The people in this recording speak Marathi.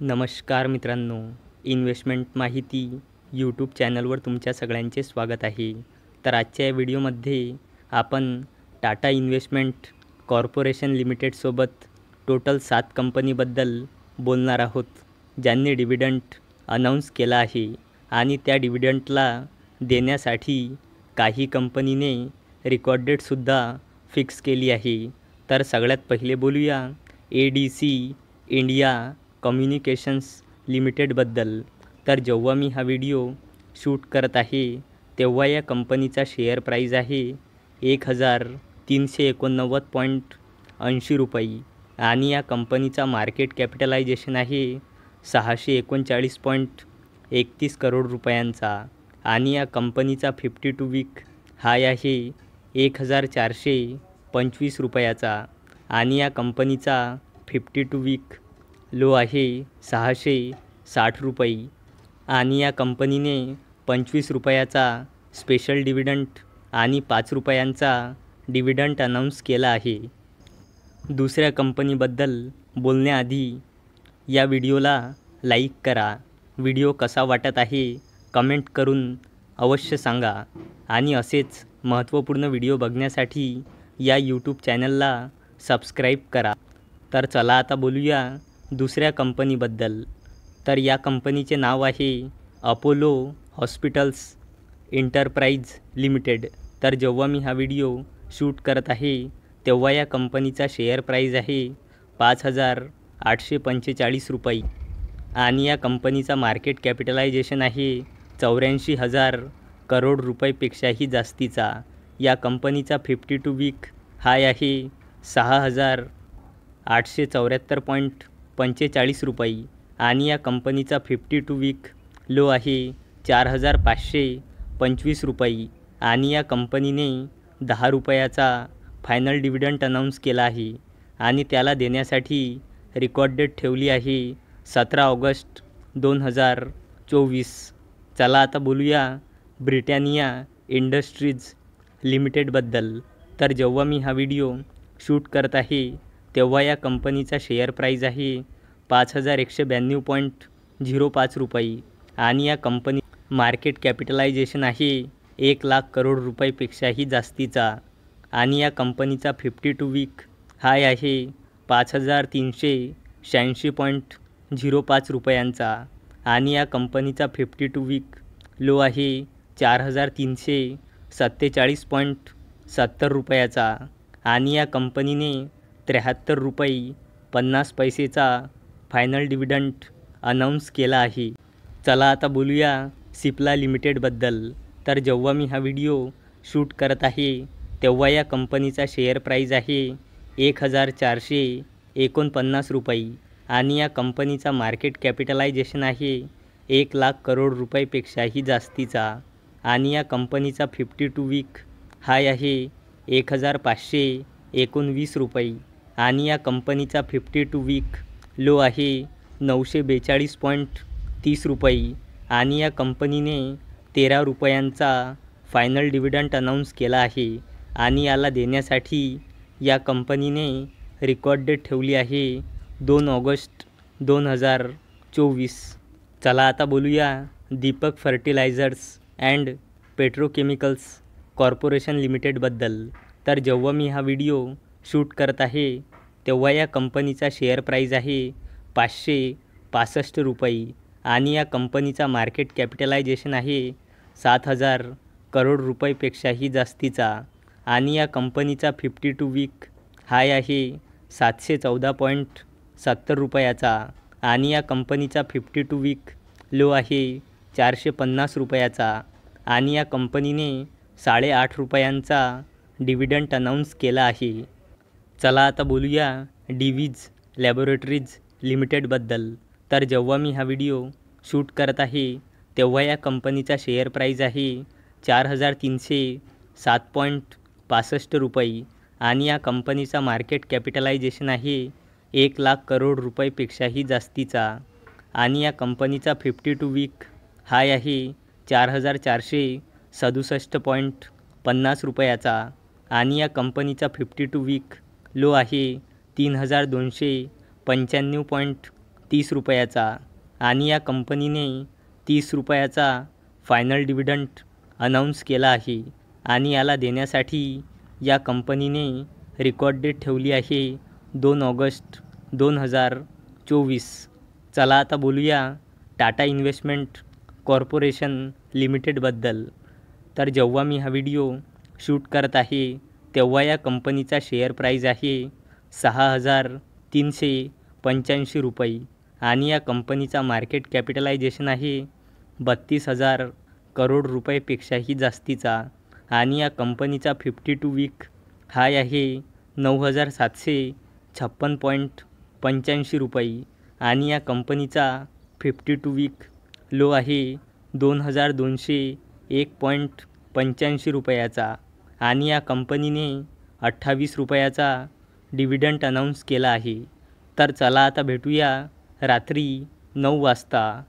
नमस्कार मित्रांनो, इन्व्हेस्टमेंट माहिती यूट्यूब चॅनलवर तुमच्या सगळ्यांचे स्वागत आहे. तर आजच्या या व्हिडिओमध्ये आपण टाटा इन्व्हेस्टमेंट कॉर्पोरेशन लिमिटेडसोबत टोटल 7 कंपनीबद्दल बोलणार आहोत, ज्यांनी डिव्हिडंड अनाऊन्स केला आहे आणि त्या डिव्हिडंडला देण्यासाठी काही कंपनीने रिकॉर्ड डेटसुद्धा फिक्स केली आहे. तर सगळ्यात पहिले बोलूया ADC इंडिया कम्युनिकेशन्स लिमिटेडबद्दल. तर जेव्हा मी हा व्हिडिओ शूट करत आहे तेव्हा या कंपनीचा शेअर प्राईज आहे 1389.80 रुपये आणि या कंपनीचा मार्केट कॅपिटलायझेशन आहे 639.31 करोड रुपयांचा आणि या कंपनीचा 52 वीक हाय आहे 1425 रुपयाचा आणि या कंपनीचा 52 वीक लो आहे 660 रुपये आणि या कंपनीने 25 रुपयाचा स्पेशल डिव्हिडंड आणि 5 रुपयांचा डिव्हिडंड अनाऊन्स केला आहे. दुसऱ्या कंपनीबद्दल बोलण्याआधी या व्हिडिओला लाईक करा. व्हिडिओ कसा वाटत आहे कमेंट करून अवश्य सांगा आणि असेच महत्त्वपूर्ण व्हिडिओ बघण्यासाठी या यूट्यूब चॅनलला सबस्क्राईब करा. तर चला आता बोलूया दुसऱ्या कंपनीबद्दल. तर या कंपनीचे नाव आहे अपोलो हॉस्पिटल्स एंटरप्राइज लिमिटेड. तर जेव्हा मी हा व्हिडिओ शूट करत आहे तेव्हा या कंपनीचा शेअर प्राईज आहे 5,845 रुपये आणि या कंपनीचा मार्केट कॅपिटलायझेशन आहे 84,000 करोड रुपयेपेक्षाही जास्तीचा. या कंपनीचा 52 वीक हाय आहे 6,874.45 रुपये आणि या कंपनीचा 52 वीक लो आहे 4,525 रुपये आणि या कंपनीने 10 रुपयाचा फायनल डिव्हिडंड अनाऊन्स केला आहे आणि त्याला देण्यासाठी रिकॉर्ड डेट ठेवली आहे 17 ऑगस्ट 2024. चला आता बोलूया ब्रिटानिया इंडस्ट्रीज लिमिटेडबद्दल. तर जेव्हा मी हा व्हिडिओ शूट करत आहे तेव्हा या कंपनीचा शेअर प्राईज आहे 5,192.05 रुपये आणि या कंपनी मार्केट कॅपिटलायझेशन आहे 1,00,000 करोड रुपयेपेक्षाही जास्तीचा आणि या कंपनीचा 52 वीक हाय आहे 5,386.05 रुपयांचा आणि या कंपनीचा 52 वीक लो आहे 4,347.70 रुपयाचा आणि या कंपनीने 73 रुपये 50 पैसेचा फायनल डिव्हिडंड अनाऊन्स केला आहे. चला आता बोलूया सिप्ला लिमिटेडबद्दल. तर जेव्हा मी हा व्हिडिओ शूट करत आहे तेव्हा या कंपनीचा शेअर प्राईज आहे 1,449 रुपये आणि या कंपनीचा मार्केट कॅपिटलायझेशन आहे 1,00,000 करोड रुपयेपेक्षाही जास्तीचा आणि या कंपनीचा 52 वीक हाय आहे 1,519 रुपये आणि या कंपनीचा 52 वीक लो आहे 942.30 रुपये आणि या कंपनीने 13 रुपयांचा फायनल डिव्हिडंड अनाऊन्स केला आहे आणि याला देण्यासाठी या कंपनीने रिकॉर्ड डेट ठेवली आहे 2 ऑगस्ट 2024. चला आता बोलूया Deepak Fertilisers and Petrochemicals Corporation लिमिटेडबद्दल. तर जेव्हा मी हा व्हिडिओ शूट करत आहे तेव्हा या कंपनीचा शेअर प्राईज आहे 565 रुपये आणि या कंपनीचा मार्केट कॅपिटलायझेशन आहे 7,000 करोड रुपयेपेक्षाही जास्तीचा आणि या कंपनीचा 52 वीक हाय आहे 714.70 रुपयाचा आणि या कंपनीचा 52 वीक लो आहे 450 रुपयाचा आणि या कंपनीने 8.5 रुपयांचा डिव्हिडंड अनाऊन्स केला आहे. चला आता बोलूया डिवीज लॅबोरेटरीज लिमिटेडबद्दल. तर जेव्हा मी हा व्हिडिओ शूट करत आहे तेव्हा या कंपनीचा शेअर प्राईज आहे 4,307.65 रुपये आणि या कंपनीचा मार्केट कॅपिटलायझेशन आहे 1,00,000 करोड रुपयेपेक्षाही जास्तीचा आणि या कंपनीचा 52 वीक हाय आहे 4,467.50 रुपयाचा आणि या कंपनीचा 52 वीक लो आहे 3,295 ₹30 आणि या कंपनीने ₹30 फायनल डिव्हिडंड अनाऊन्स केला आहे आणि याला देण्यासाठी या कंपनीने रेकॉर्ड डेट ठेवली आहे 2 ऑगस्ट 2024. चला आता बोलूया टाटा इन्व्हेस्टमेंट कॉर्पोरेशन लिमिटेडबद्दल. तर जेव्हा मी हा व्हिडिओ शूट करत आहे तेव्हा या कंपनीचा शेअर प्राईज आहे ₹6,385 आणि या कंपनीचा मार्केट कॅपिटलायझेशन आहे 32,000 करोड रुपयेपेक्षाही जास्तीचा आणि या कंपनीचा 52 वीक हाय आहे ₹9,756.85 आणि या कंपनीचा 52 वीक लो आहे ₹2,201.85 आणि या कंपनीने ₹28 डिव्हिडंड अनाऊन्स केला आहे. तर चला आता भेटूया रात्री 9 वाजता.